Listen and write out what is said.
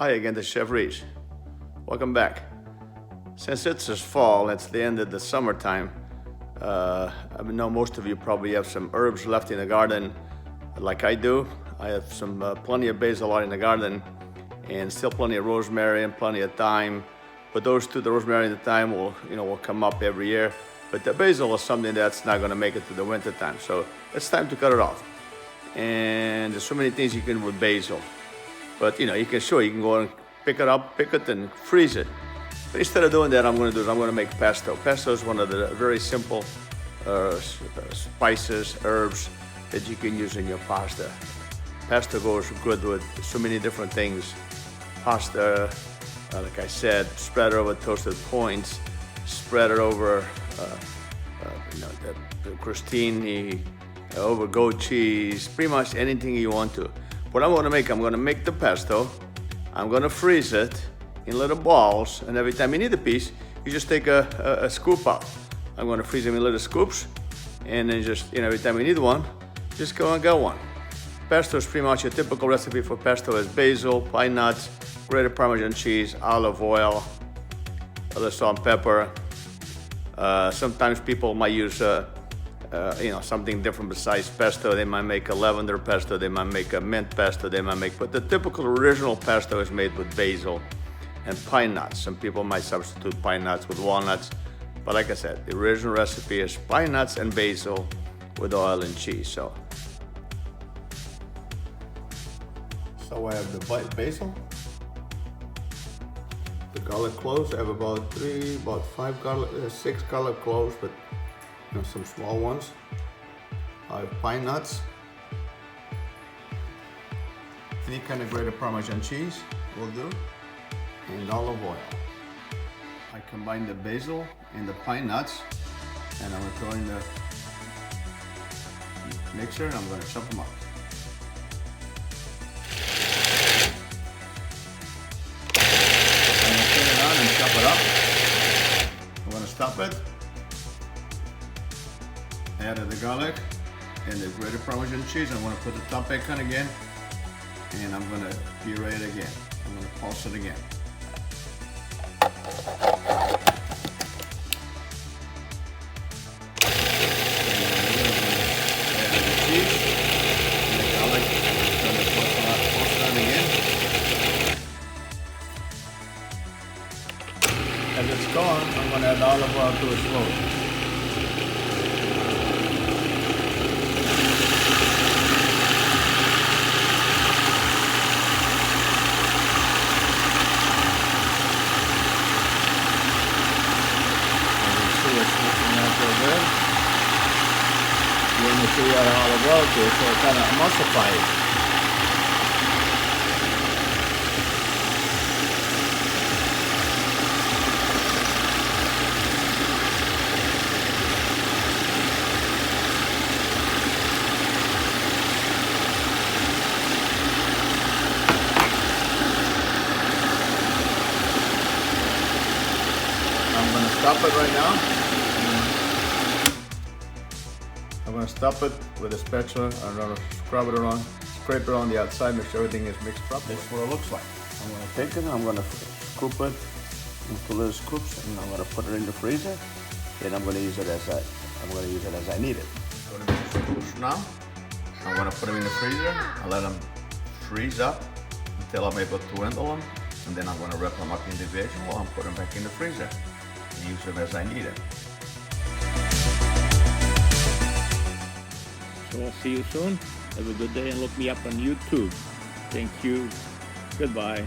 Hi again, this is Chef Reis. Welcome back. Since it's this fall, it's the end of the summertime, I know most of you probably have some herbs left in the garden like I do. I have plenty of basil out in the garden and still plenty of rosemary and plenty of thyme. But those two, the rosemary and the thyme, will come up every year. But the basil is something that's not gonna make it to the winter time. So it's time to cut it off. And there's so many things you can do with basil. But you can go and pick it and freeze it. But instead of doing that, I'm gonna make pesto. Pesto is one of the very simple spices, herbs that you can use in your pasta. Pesto goes good with so many different things. Pasta, like I said, spread it over toasted points, spread it over the crostini, over goat cheese, pretty much anything you want to. What I'm gonna make the pesto. I'm gonna freeze it in little balls, and every time you need a piece, you just take a scoop out. I'm gonna freeze them in little scoops, and then just, every time you need one, just go and get one. Pesto is pretty much a typical recipe for pesto is basil, pine nuts, grated Parmesan cheese, olive oil, a little salt and pepper. Sometimes people might use something different besides pesto. They might make a lavender pesto, they might make a mint pesto, but the typical original pesto is made with basil and pine nuts. Some people might substitute pine nuts with walnuts, but like I said, the original recipe is pine nuts and basil with oil and cheese. So I have the basil, the garlic cloves. I have about 6 garlic cloves, but some small ones. I have pine nuts, any kind of grated Parmesan cheese will do, and olive oil. I combine the basil and the pine nuts, and I'm going to throw in the mixer, and I'm going to chop them up. I'm going to turn it on and chop it up. I'm going to stop it. Added the garlic and the grated Parmesan cheese. I'm going to put the top back on again, and I'm going to puree it again. I'm going to pulse it again. Add the cheese and the garlic. I'm going to pulse it on again. As it's gone, I'm going to add olive oil to it slowly. Good. You want to make sure you add olive oil to it so it kind of emulsifies. I'm going to stop it right now. I'm going to stop it with a spatula. I'm going to scrape it around the outside, make sure everything is mixed properly. This is what it looks like. I'm going to take it, I'm going to scoop it into little scoops, and I'm going to put it in the freezer. Then I'm going to use it as I need it. I'm going to make the scoops now. I'm going to put them in the freezer. I let them freeze up until I'm able to handle them, and then I'm going to wrap them up individually and put them back in the freezer and use them as I need it. So I'll see you soon. Have a good day and look me up on YouTube. Thank you. Goodbye.